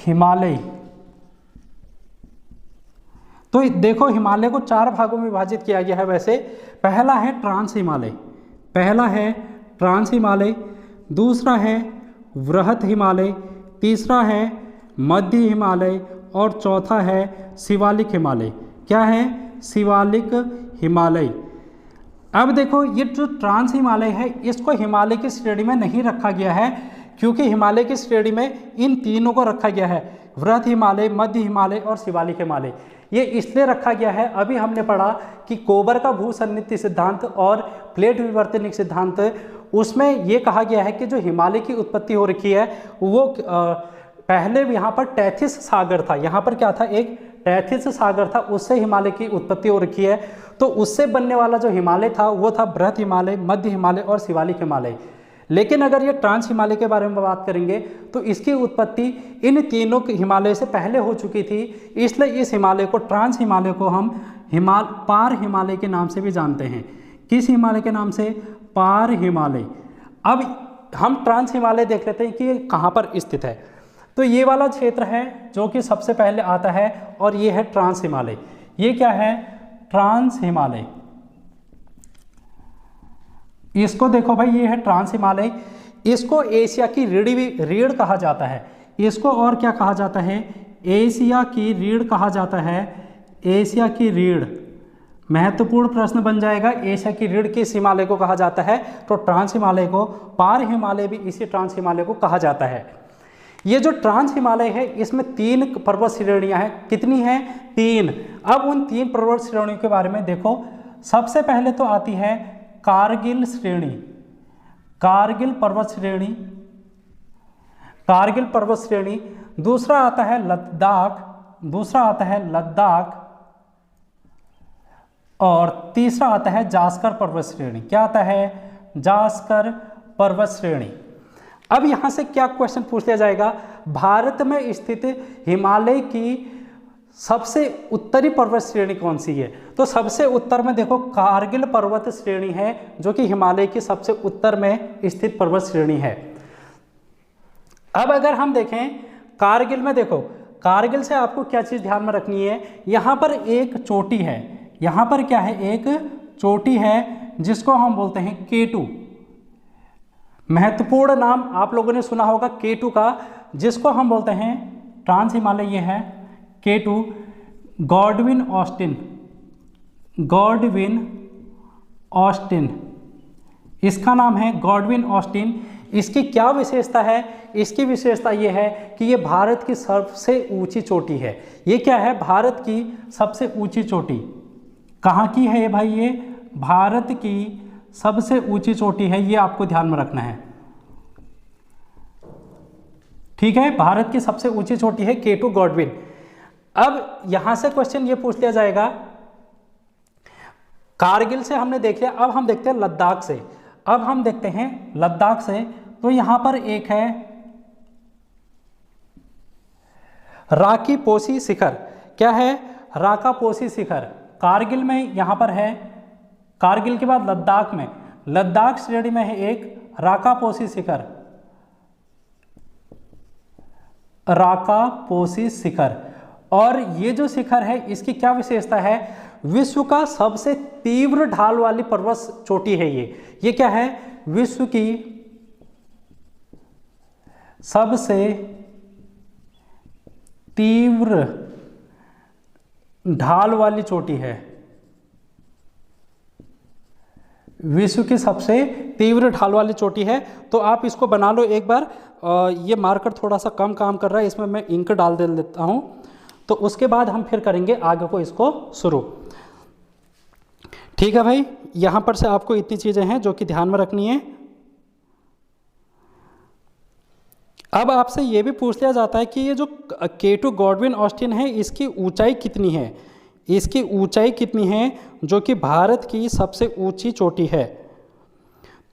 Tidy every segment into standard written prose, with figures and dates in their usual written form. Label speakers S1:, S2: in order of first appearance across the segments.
S1: हिमालय। तो देखो हिमालय को 4 भागों में विभाजित किया गया है वैसे। पहला है ट्रांस हिमालय, पहला है ट्रांस हिमालय, दूसरा है वृहत हिमालय, तीसरा है मध्य हिमालय और चौथा है शिवालिक हिमालय। क्या है? शिवालिक हिमालय। अब देखो ये जो ट्रांस हिमालय है इसको हिमालय की श्रेणी में नहीं रखा गया है, क्योंकि हिमालय की श्रेणी में इन तीनों को रखा गया है, वृहत हिमालय, मध्य हिमालय और शिवालिक हिमालय। ये इसलिए रखा गया है, अभी हमने पढ़ा कि कोबर का भूसन्निधि सिद्धांत और प्लेट विवर्तनिक सिद्धांत, उसमें ये कहा गया है कि जो हिमालय की उत्पत्ति हो रखी है वो पहले यहाँ पर टैथिस सागर था, यहाँ पर क्या था, एक टैथिस सागर था, उससे हिमालय की उत्पत्ति हो रखी है। तो उससे बनने वाला जो हिमालय था वो था बृहत हिमालय, मध्य हिमालय और शिवालिक हिमालय। लेकिन अगर ये ट्रांस हिमालय के बारे में बात करेंगे तो इसकी उत्पत्ति इन तीनों हिमालय से पहले हो चुकी थी, इसलिए इस हिमालय को, ट्रांस हिमालय को हम पार हिमालय के नाम से भी जानते हैं। किस हिमालय के नाम से? पार हिमालय। अब हम ट्रांस हिमालय देख लेते हैं कि ये कहाँ पर स्थित है। तो ये वाला क्षेत्र है जो कि सबसे पहले आता है और ये है ट्रांस हिमालय। ये क्या है? ट्रांस हिमालय। इसको देखो भाई, ये है ट्रांस हिमालय। इसको एशिया की रीढ़ कहा जाता है। इसको और क्या कहा जाता है? एशिया की रीढ़ कहा जाता है। एशिया की रीढ़, महत्वपूर्ण प्रश्न बन जाएगा, एशिया की रीढ़ किस हिमालय को कहा जाता है? तो ट्रांस हिमालय को। पार हिमालय भी इसी ट्रांस हिमालय को कहा जाता है। ये जो ट्रांस हिमालय है इसमें 3 पर्वत श्रेणियां हैं। कितनी हैं? 3। अब उन 3 पर्वत श्रेणियों के बारे में देखो। सबसे पहले तो आती है कारगिल श्रेणी, कारगिल पर्वत श्रेणी, कारगिल पर्वत श्रेणी। दूसरा आता है लद्दाख, दूसरा आता है लद्दाख और तीसरा आता है जास्कर पर्वत श्रेणी। क्या आता है? जास्कर पर्वत श्रेणी। अब यहां से क्या क्वेश्चन पूछ लिया जाएगा? भारत में स्थित हिमालय की सबसे उत्तरी पर्वत श्रेणी कौन सी है? तो सबसे उत्तर में देखो कारगिल पर्वत श्रेणी है, जो कि हिमालय की सबसे उत्तर में स्थित पर्वत श्रेणी है। अब अगर हम देखें कारगिल में, देखो कारगिल से आपको क्या चीज ध्यान में रखनी है, यहां पर एक चोटी है, यहां पर क्या है? एक चोटी है जिसको हम बोलते हैं K2। महत्वपूर्ण नाम आप लोगों ने सुना होगा K2 का, जिसको हम बोलते हैं ट्रांस हिमालय। ये है K2, Godwin Austen, Godwin Austen, इसका नाम है गॉडविन ऑस्टिन। इसकी क्या विशेषता है? इसकी विशेषता ये है कि ये भारत की सबसे ऊंची चोटी है। ये क्या है? भारत की सबसे ऊंची चोटी। कहाँ की है भाई? ये भारत की सबसे ऊंची चोटी है, ये आपको ध्यान में रखना है। ठीक है, भारत की सबसे ऊंची चोटी है K2 गॉडविन। अब यहां से क्वेश्चन ये पूछ लिया जाएगा, कारगिल से हमने देख लिया, अब हम देखते हैं लद्दाख से। अब हम देखते हैं लद्दाख से, तो यहां पर एक है राकी पोसी शिखर। क्या है? राका पोसी शिखर कारगिल में यहां पर है। कारगिल के बाद लद्दाख में, लद्दाख श्रेणी में है एक राका पोसी शिखर, राका पोसी शिखर। और ये जो शिखर है इसकी क्या विशेषता है? विश्व का सबसे तीव्र ढाल वाली पर्वत चोटी है ये क्या है? विश्व की सबसे तीव्र ढाल वाली चोटी है, विश्व की सबसे तीव्र ढाल वाली चोटी है। तो आप इसको बना लो एक बार। ये मार्कर थोड़ा सा कम काम कर रहा है, इसमें मैं इंक डाल देता हूं, तो उसके बाद हम फिर करेंगे आगे को इसको शुरू। ठीक है भाई, यहां पर से आपको इतनी चीजें हैं जो कि ध्यान में रखनी है। अब आपसे ये भी पूछ लिया जाता है कि ये जो K2 गॉडविन ऑस्टिन है इसकी ऊंचाई कितनी है? इसकी ऊंचाई कितनी है जो कि भारत की सबसे ऊंची चोटी है?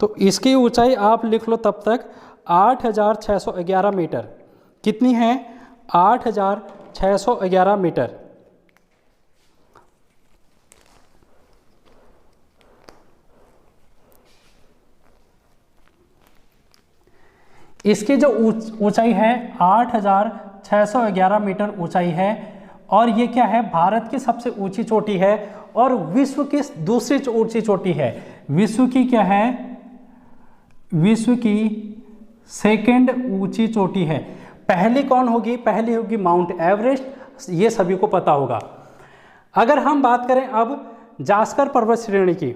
S1: तो इसकी ऊंचाई आप लिख लो तब तक 8611 मीटर। कितनी है? 8611 मीटर। इसकी जो ऊंचाई है 8611 611 मीटर ऊंचाई है और ये क्या है, भारत की सबसे ऊंची चोटी है और विश्व की दूसरी ऊंची चोटी है। विश्व की क्या है, विश्व की सेकंड ऊंची चोटी है। पहली कौन होगी, पहली होगी माउंट एवरेस्ट, ये सभी को पता होगा। अगर हम बात करें अब जास्कर पर्वत श्रेणी की,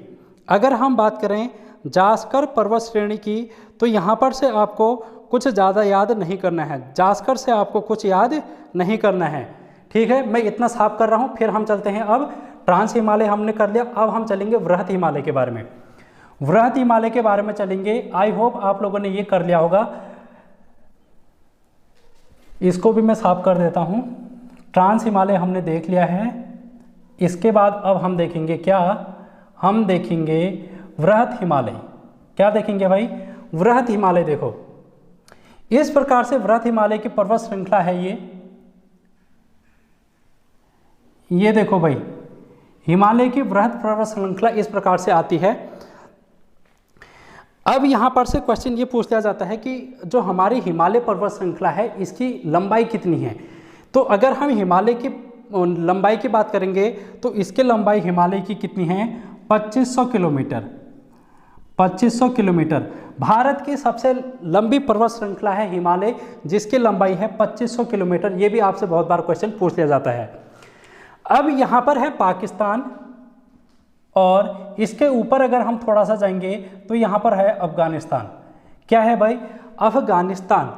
S1: अगर हम बात करें जास्कर पर्वत श्रेणी की, तो यहाँ पर से आपको कुछ ज़्यादा याद नहीं करना है, जास्कर से आपको कुछ याद नहीं करना है, ठीक है। मैं इतना साफ कर रहा हूँ। फिर हम चलते हैं, अब ट्रांस हिमालय हमने कर लिया, अब हम चलेंगे वृहत हिमालय के बारे में। वृहत हिमालय के बारे में चलेंगे। आई होप आप लोगों ने ये कर लिया होगा। इसको भी मैं साफ कर देता हूँ। ट्रांस हिमालय हमने देख लिया है। इसके बाद अब हम देखेंगे क्या, हम देखेंगे वृहत हिमालय। क्या देखेंगे भाई, वृहत हिमालय। देखो इस प्रकार से वृहत हिमालय की पर्वत श्रृंखला है ये देखो भाई, हिमालय की वृहत पर्वत श्रृंखला इस प्रकार से आती है। अब यहाँ पर से क्वेश्चन ये पूछ लिया जाता है कि जो हमारी हिमालय पर्वत श्रृंखला है इसकी लंबाई कितनी है। तो अगर हम हिमालय की लंबाई की बात करेंगे तो इसकी लंबाई हिमालय की कितनी है, 2500 किलोमीटर। 2500 किलोमीटर भारत की सबसे लंबी पर्वत श्रृंखला है हिमालय, जिसकी लंबाई है 2500 किलोमीटर। ये भी आपसे बहुत बार क्वेश्चन पूछ लिया जाता है। अब यहाँ पर है पाकिस्तान और इसके ऊपर अगर हम थोड़ा सा जाएंगे तो यहाँ पर है अफगानिस्तान। क्या है भाई, अफगानिस्तान।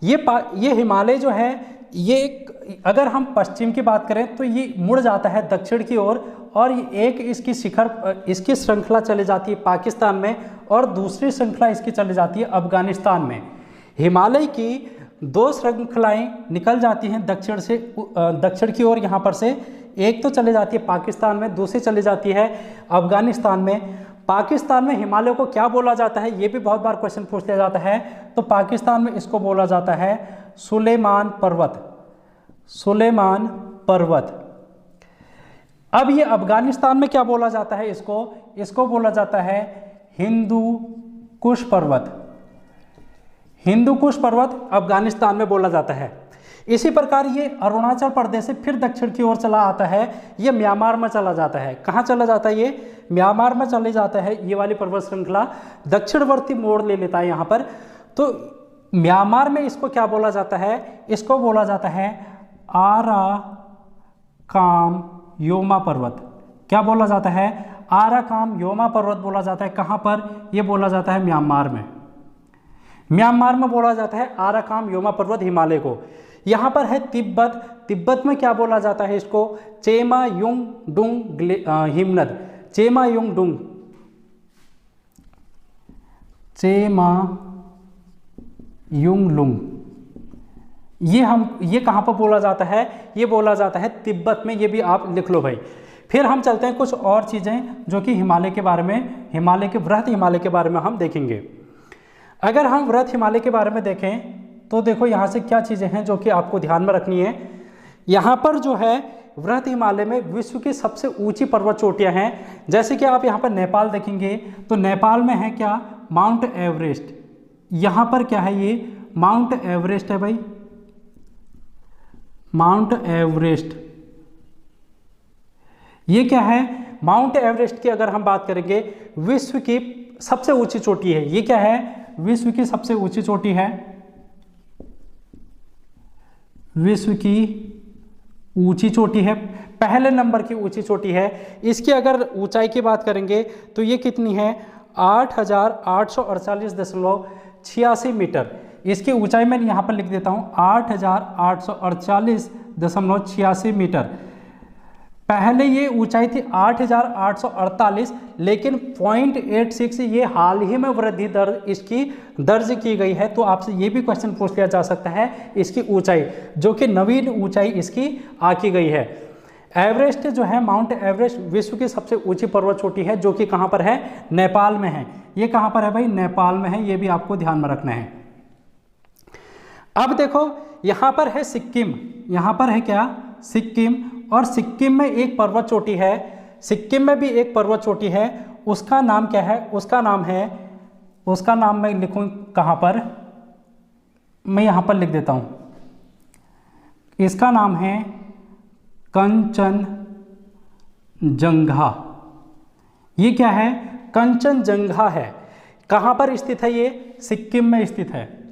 S1: ये हिमालय जो है ये अगर हम पश्चिम की बात करें तो ये मुड़ जाता है दक्षिण की ओर और एक इसकी इसकी श्रृंखला चली जाती है पाकिस्तान में और दूसरी श्रृंखला इसकी चली जाती है अफगानिस्तान में। हिमालय की दो श्रृंखलाएं निकल जाती हैं दक्षिण की ओर, यहाँ पर से एक तो चली जाती है पाकिस्तान में, दूसरी चली जाती है अफगानिस्तान में। पाकिस्तान में हिमालय को क्या बोला जाता है, ये भी बहुत बार क्वेश्चन पूछ लिया जाता है। तो पाकिस्तान में इसको बोला जाता है सुलेमान पर्वत। सुलेमान पर्वत। अब ये अफगानिस्तान में क्या बोला जाता है, इसको बोला जाता है हिंदू कुश पर्वत। हिंदू कुश पर्वत अफगानिस्तान में बोला जाता है। इसी प्रकार ये अरुणाचल प्रदेश से फिर दक्षिण की ओर चला आता है, ये म्यांमार में चला जाता है। कहाँ चला जाता है, ये म्यांमार में चले जाता है। ये वाली पर्वत श्रृंखला दक्षिणवर्ती मोड़ ले लेता है यहाँ पर। तो म्यांमार में इसको क्या बोला जाता है, इसको बोला जाता है आराकाम योमा पर्वत। क्या बोला जाता है, आराकाम योमा पर्वत बोला जाता है। कहाँ पर, ये बोला जाता है म्यांमार में। म्यांमार में बोला जाता है आराकाम योमा पर्वत हिमालय को। यहाँ पर है तिब्बत। तिब्बत में क्या बोला जाता है, इसको चेमा युंग डुंग हिमनद। चेमा युंग डुंग, चेमा युंग लुंग, ये कहाँ पर बोला जाता है, ये बोला जाता है तिब्बत में। ये भी आप लिख लो भाई। फिर हम चलते हैं कुछ और चीज़ें जो कि हिमालय के बारे में, हिमालय के वृहत हिमालय के बारे में हम देखेंगे। अगर हम वृहत हिमालय के बारे में देखें तो देखो यहाँ से क्या चीज़ें हैं जो कि आपको ध्यान में रखनी है। यहाँ पर जो है वृहत हिमालय में विश्व की सबसे ऊंची पर्वत चोटियाँ हैं। जैसे कि आप यहाँ पर नेपाल देखेंगे तो नेपाल में है क्या, माउंट एवरेस्ट। यहाँ पर क्या है, ये माउंट एवरेस्ट है भाई, माउंट एवरेस्ट। ये क्या है, माउंट एवरेस्ट की अगर हम बात करेंगे विश्व की सबसे ऊंची चोटी है। ये क्या है, विश्व की सबसे ऊंची चोटी है, विश्व की ऊंची चोटी है, पहले नंबर की ऊंची चोटी है। इसकी अगर ऊंचाई की बात करेंगे तो ये कितनी है, 8,848.86 मीटर। इसकी ऊंचाई मैं यहाँ पर लिख देता हूँ 8,848.86 मीटर। पहले ये ऊंचाई थी 8,848, लेकिन 0.86 ये हाल ही में वृद्धि दर इसकी दर्ज की गई है। तो आपसे ये भी क्वेश्चन पूछ लिया जा सकता है इसकी ऊंचाई, जो कि नवीन ऊंचाई इसकी आकी गई है। एवरेस्ट जो है, माउंट एवरेस्ट विश्व की सबसे ऊंची पर्वत चोटी है, जो कि कहाँ पर है, नेपाल में है। ये कहाँ पर है भाई, नेपाल में है। ये भी आपको ध्यान में रखना है। अब देखो यहाँ पर है सिक्किम। यहाँ पर है क्या, सिक्किम। और सिक्किम में एक पर्वत चोटी है, सिक्किम में भी एक पर्वत चोटी है। उसका नाम क्या है, उसका नाम मैं लिखूँ कहाँ पर, मैं यहाँ पर लिख देता हूँ। इसका नाम है कंचनजंगा। ये क्या है? कंचनजंगा है। कहाँ पर स्थित है? ये सिक्किम में स्थित है।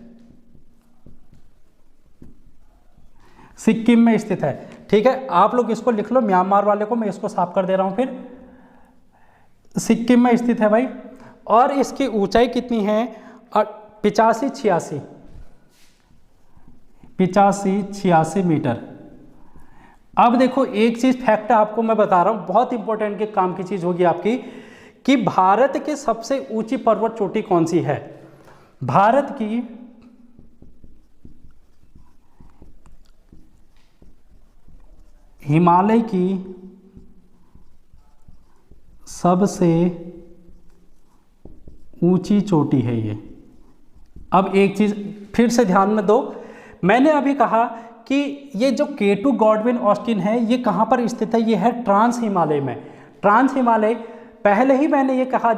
S1: सिक्किम में स्थित है। ठीक है, आप लोग इसको लिख लो, म्यांमार वाले को मैं इसको साफ कर दे रहा हूं। फिर सिक्किम में स्थित है भाई। और इसकी ऊंचाई कितनी है? 85-86 मीटर। अब देखो एक चीज फैक्ट आपको मैं बता रहा हूं, बहुत इंपॉर्टेंट के काम की चीज होगी आपकी, कि भारत की सबसे ऊंची पर्वत चोटी कौन सी है? भारत की हिमालय की सबसे ऊंची चोटी है ये। अब एक चीज फिर से ध्यान में दो, मैंने अभी कहा कि ये जो K2 गॉडविन ऑस्टिन है ये कहाँ पर स्थित है? ये है ट्रांस हिमालय में। ट्रांस हिमालय, पहले ही मैंने ये कह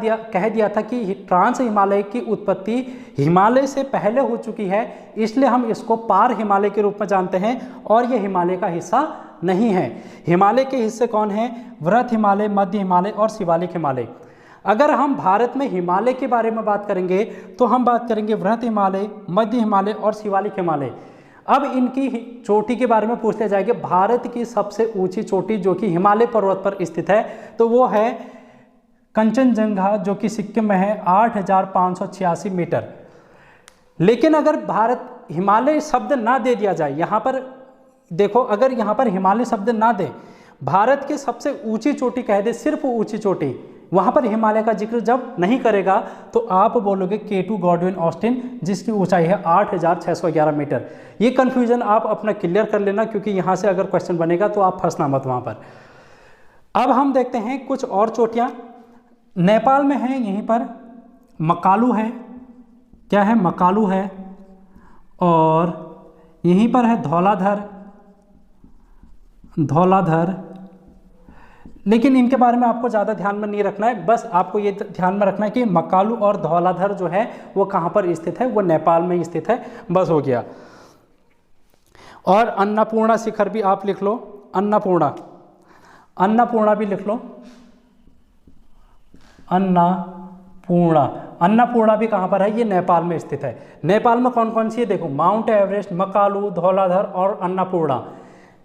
S1: दिया था कि ट्रांस हिमालय की उत्पत्ति हिमालय से पहले हो चुकी है, इसलिए हम इसको पार हिमालय के रूप में जानते हैं और ये हिमालय का हिस्सा नहीं है। हिमालय के हिस्से कौन है? वृहत हिमालय, मध्य हिमालय और शिवालिक हिमालय। अगर हम भारत में हिमालय के बारे में बात करेंगे तो हम बात करेंगे वृहत हिमालय, मध्य हिमालय और शिवालिक हिमालय। अब इनकी चोटी के बारे में पूछते जाएंगे। भारत की सबसे ऊंची चोटी जो कि हिमालय पर्वत पर स्थित है तो वो है कंचनजंगा, जो कि सिक्किम में है, 8586 मीटर। लेकिन अगर भारत हिमालय शब्द ना दे दिया जाए, यहाँ पर देखो, अगर यहाँ पर हिमालय शब्द ना दे, भारत की सबसे ऊंची चोटी कह दे, सिर्फ ऊंची चोटी, वहाँ पर हिमालय का जिक्र जब नहीं करेगा तो आप बोलोगे K2 गॉडविन ऑस्टिन, जिसकी ऊंचाई है 8611 मीटर। ये कन्फ्यूजन आप अपना क्लियर कर लेना, क्योंकि यहाँ से अगर क्वेश्चन बनेगा तो आप फंसना मत वहाँ पर। अब हम देखते हैं कुछ और चोटियाँ। नेपाल में है, यहीं पर मकालू है। क्या है? मकालू है। और यहीं पर है धौलाधर। लेकिन इनके बारे में आपको ज़्यादा ध्यान में नहीं रखना है, बस आपको ये ध्यान में रखना है कि मकालू और धौलाधर जो है वो कहाँ पर स्थित है? वो नेपाल में स्थित है। बस हो गया। और अन्नपूर्णा शिखर भी आप लिख लो, अन्नपूर्णा भी लिख लो। अन्नपूर्णा भी कहाँ पर है? ये नेपाल में स्थित है। नेपाल में कौन कौन सी है? देखो, माउंट एवरेस्ट, मकालू, धौलाधर और अन्नपूर्णा।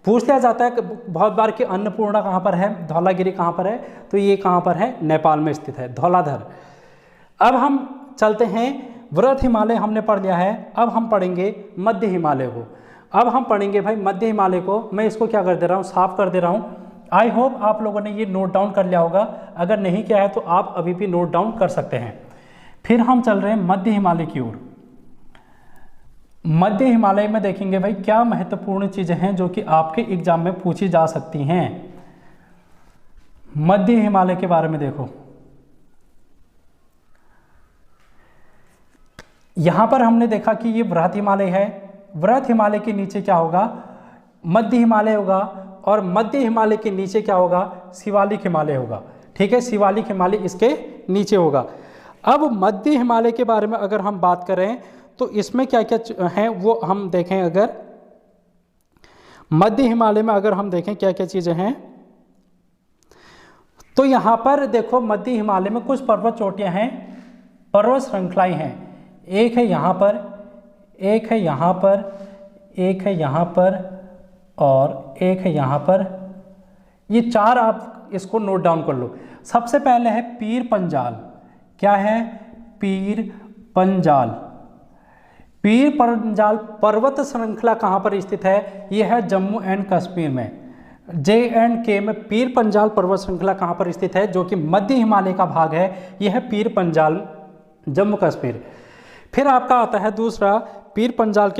S1: पूछ लिया जाता है बहुत बार कि अन्नपूर्णा कहाँ पर है, धौलागिरी कहाँ पर है, तो ये कहाँ पर है? नेपाल में स्थित है, धौलाधर। अब हम चलते हैं, वृहत हिमालय हमने पढ़ लिया है, अब हम पढ़ेंगे मध्य हिमालय को। अब हम पढ़ेंगे भाई मध्य हिमालय को। मैं इसको क्या कर दे रहा हूँ? साफ कर दे रहा हूँ। आई होप आप लोगों ने ये नोट डाउन कर लिया होगा, अगर नहीं किया है तो आप अभी भी नोट डाउन कर सकते हैं। फिर हम चल रहे हैं मध्य हिमालय की ओर। मध्य हिमालय में देखेंगे भाई क्या महत्वपूर्ण चीजें हैं जो कि आपके एग्जाम में पूछी जा सकती हैं। मध्य हिमालय के बारे में देखो, यहां पर हमने देखा कि ये वृहत हिमालय है। वृहत हिमालय के नीचे क्या होगा? मध्य हिमालय होगा। और मध्य हिमालय के नीचे क्या होगा? शिवालिक हिमालय होगा। ठीक है, शिवालिक हिमालय इसके नीचे होगा। अब मध्य हिमालय के बारे में अगर हम बात करें तो इसमें क्या क्या हैं वो हम देखें। अगर मध्य हिमालय में अगर हम देखें क्या क्या चीजें हैं, तो यहां पर देखो मध्य हिमालय में कुछ पर्वत चोटियां हैं, पर्वत श्रृंखलाएं हैं। एक है यहां पर, एक है यहां पर, एक है यहां पर और एक है यहां पर। ये चार आप इसको नोट डाउन कर लो। सबसे पहले है पीर पंजाल। क्या है? पीर पंजाल। पीर पंजाल पर्वत श्रृंखला कहाँ पर स्थित है? यह है जम्मू एंड कश्मीर में, J&K में पीर पंजाल पर्वत श्रृंखला कहाँ पर स्थित है, जो कि मध्य हिमालय का भाग है। यह है पीर पंजाल, जम्मू कश्मीर। फिर आपका आता है दूसरा, पीर पंजाल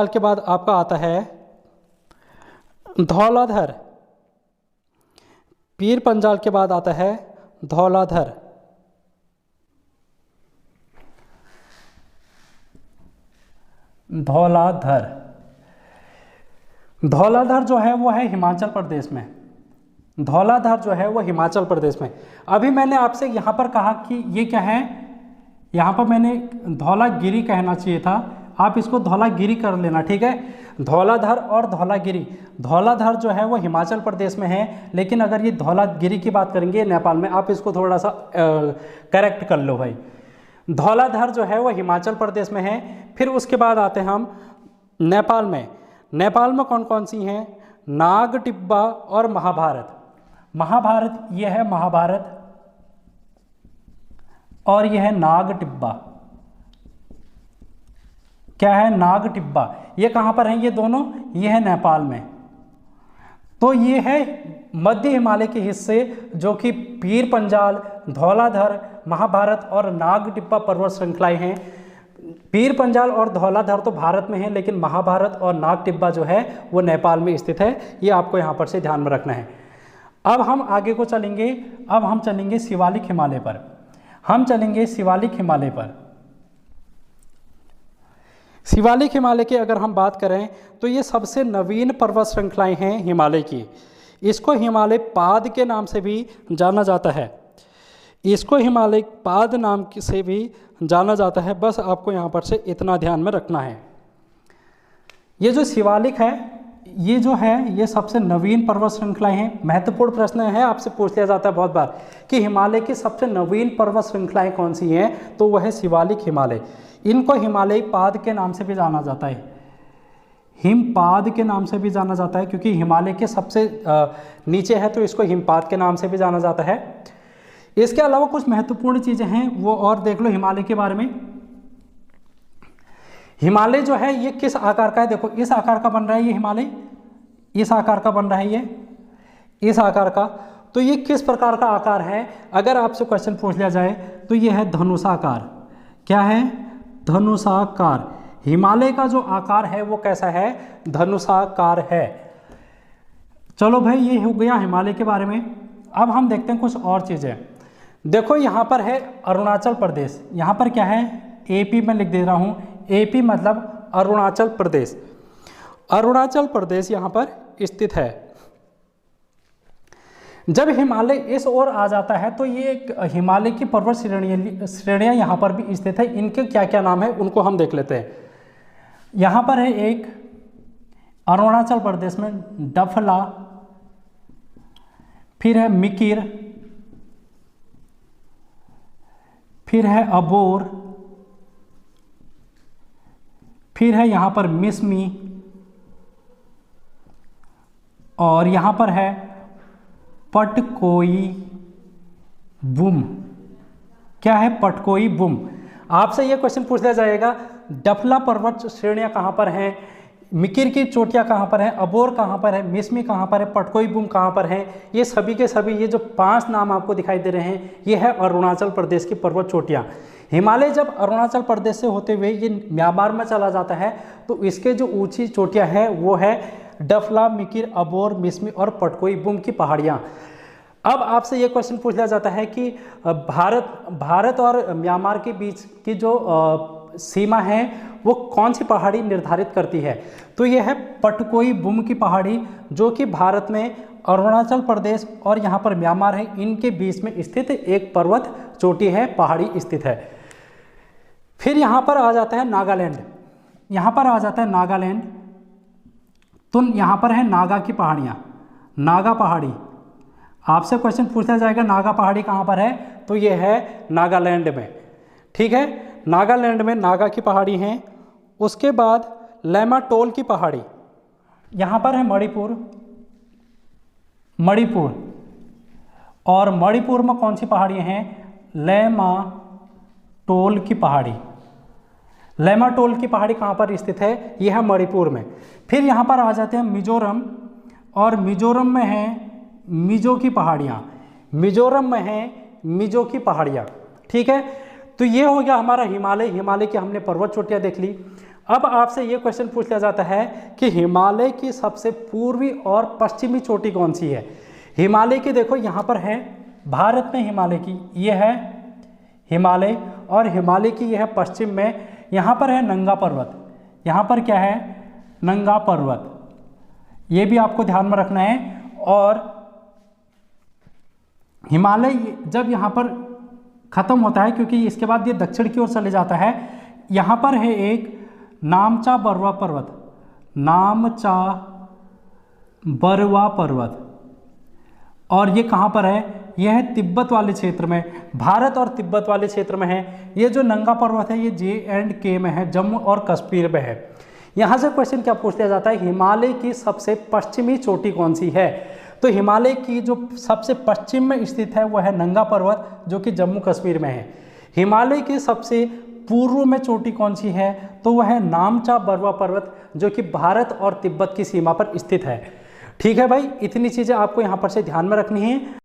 S1: के बाद आपका आता है धौलाधर। पीर पंजाल के बाद आता है धौलाधर। धौलाधर जो है वो है हिमाचल प्रदेश में। धौलाधर जो है वो हिमाचल प्रदेश में। अभी मैंने आपसे यहाँ पर कहा कि ये क्या है, यहाँ पर मैंने धौलागिरी कहना चाहिए था, आप इसको धौलागिरी कर लेना, ठीक है। धौलाधर और धौलागिरी, धौलाधर जो है वो हिमाचल प्रदेश में है, लेकिन अगर ये धौलागिरी की बात करेंगे नेपाल में, आप इसको थोड़ा सा करेक्ट कर लो भाई। धौलाधर जो है वो हिमाचल प्रदेश में है। फिर उसके बाद आते हैं हम नेपाल में। नेपाल में कौन कौन सी हैं? नागटिब्बा और महाभारत। महाभारत ये है महाभारत और यह है नागटिब्बा। क्या है? नागटिब्बा। ये कहाँ पर है? ये दोनों, ये है नेपाल में। तो ये है मध्य हिमालय के हिस्से जो कि पीर पंजाल, धौलाधर, महाभारत और नागटिब्बा पर्वत श्रृंखलाएं हैं। पीर पंजाल और धौलाधर तो भारत में है, लेकिन महाभारत और नागटिब्बा जो है वो नेपाल में स्थित है। ये आपको यहाँ पर से ध्यान में रखना है। अब हम आगे को चलेंगे। अब हम चलेंगे शिवालिक हिमालय पर। हम चलेंगे शिवालिक हिमालय पर। शिवालिक हिमालय की अगर हम बात करें तो ये सबसे नवीन पर्वत श्रृंखलाएं हैं हिमालय की। इसको हिमालय पाद के नाम से भी जाना जाता है। इसको हिमालय पाद नाम से भी जाना जाता है। बस आपको यहाँ पर से इतना ध्यान में रखना है। ये जो शिवालिक है, ये जो है ये सबसे नवीन पर्वत श्रृंखलाएं हैं। महत्वपूर्ण प्रश्न है, आपसे पूछ लिया जाता है बहुत बार कि हिमालय की सबसे नवीन पर्वत श्रृंखलाएं कौन सी हैं, तो वह है शिवालिक हिमालय। इनको हिमालयी पाद के नाम से भी जाना जाता है, हिमपाद के नाम से भी जाना जाता है, क्योंकि हिमालय के सबसे नीचे है तो इसको हिमपाद के नाम से भी जाना जाता है। इसके अलावा कुछ महत्वपूर्ण चीज़ें हैं वो और देख लो हिमालय के बारे में। हिमालय जो है ये किस आकार का है? देखो इस आकार का बन रहा है ये हिमालय, इस आकार का बन रहा है ये, इस आकार का। तो ये किस प्रकार का आकार है? अगर आपसे क्वेश्चन पूछ लिया जाए तो ये है धनुषाकार। क्या है? धनुषाकार। हिमालय का जो आकार है वो कैसा है? धनुषाकार है। चलो भाई, ये हो गया हिमालय के बारे में। अब हम देखते हैं कुछ और चीज़ें। देखो यहाँ पर है अरुणाचल प्रदेश। यहाँ पर क्या है? एपी में लिख दे रहा हूँ। एपी मतलब अरुणाचल प्रदेश। अरुणाचल प्रदेश यहाँ पर स्थित है। जब हिमालय इस ओर आ जाता है तो ये एक हिमालय की पर्वत श्रेणियाँ यहाँ पर भी स्थित है। इनके क्या क्या नाम है उनको हम देख लेते हैं। यहाँ पर है एक अरुणाचल प्रदेश में डफला, फिर है मिकिर, फिर है अबोर, फिर है यहाँ पर मिसमी, और यहाँ पर है पटकोई बुम। क्या है? पटकोई बुम। आपसे ये क्वेश्चन पूछ लिया जाएगा डफला पर्वत श्रेणियाँ कहाँ पर हैं, मिकिर की चोटियाँ कहाँ पर हैं, अबोर कहाँ पर है, मिसमी कहाँ पर है, पटकोई बुम कहाँ पर है। ये सभी के सभी ये जो 5 नाम आपको दिखाई दे रहे हैं ये है अरुणाचल प्रदेश की पर्वत चोटियाँ। हिमालय जब अरुणाचल प्रदेश से होते हुए ये म्यांमार में चला जाता है तो इसके जो ऊंची चोटियाँ हैं वो है डफला, मिकिर, अबोर, मिसमी और पटकोई बुम की पहाड़ियाँ। अब आपसे ये क्वेश्चन पूछ लिया जाता है कि भारत और म्यांमार के बीच की जो सीमा है वो कौन सी पहाड़ी निर्धारित करती है? तो ये है पटकोई बुम की पहाड़ी, जो कि भारत में अरुणाचल प्रदेश और यहाँ पर म्यांमार है, इनके बीच में स्थित एक पर्वत चोटी है, पहाड़ी स्थित है। फिर यहाँ पर आ जाता है नागालैंड। यहाँ पर आ जाता है नागालैंड। तो यहाँ पर है नागा की पहाड़ियाँ, नागा पहाड़ी। आपसे क्वेश्चन पूछा जाएगा नागा पहाड़ी कहाँ पर है, तो ये है नागालैंड में। ठीक है, नागालैंड में नागा की पहाड़ी हैं। उसके बाद लैमाटोल की पहाड़ी, यहाँ पर है मणिपुर, मणिपुर। और मणिपुर में कौन सी पहाड़ियाँ हैं? लैमाटोल की पहाड़ी। लैमाटोल की पहाड़ी कहाँ पर स्थित है? यह है मणिपुर में। फिर यहाँ पर आ जाते हैं मिजोरम, और मिजोरम में है मिजो की पहाड़ियाँ, मिजोरम में है मिजो की पहाड़ियाँ। ठीक है, तो ये हो गया हमारा हिमालय। हिमालय की हमने पर्वत चोटियाँ देख ली। अब आपसे ये क्वेश्चन पूछ लिया जाता है कि हिमालय की सबसे पूर्वी और पश्चिमी चोटी कौन सी है? हिमालय की देखो यहाँ पर है भारत में हिमालय की, ये है हिमालय, और हिमालय की यह है पश्चिम में। यहाँ पर है नंगा पर्वत, यहाँ पर क्या है? नंगा पर्वत। ये भी आपको ध्यान में रखना है। और हिमालय जब यहाँ पर ख़त्म होता है, क्योंकि इसके बाद ये दक्षिण की ओर चले जाता है, यहाँ पर है एक नामचा बरवा पर्वत, नामचा बरवा पर्वत, और ये कहाँ पर है? यह है तिब्बत वाले क्षेत्र में, भारत और तिब्बत वाले क्षेत्र में है। ये जो नंगा पर्वत है ये J&K में है, जम्मू और कश्मीर में है। यहाँ से क्वेश्चन क्या पूछ लिया जाता है, हिमालय की सबसे पश्चिमी चोटी कौन सी है? तो हिमालय की जो सबसे पश्चिम में स्थित है वह है नंगा पर्वत, जो कि जम्मू कश्मीर में है। हिमालय की सबसे पूर्व में चोटी कौन सी है? तो वह है नामचा बरवा पर्वत, जो कि भारत और तिब्बत की सीमा पर स्थित है। ठीक है भाई, इतनी चीज़ें आपको यहाँ पर से ध्यान में रखनी है।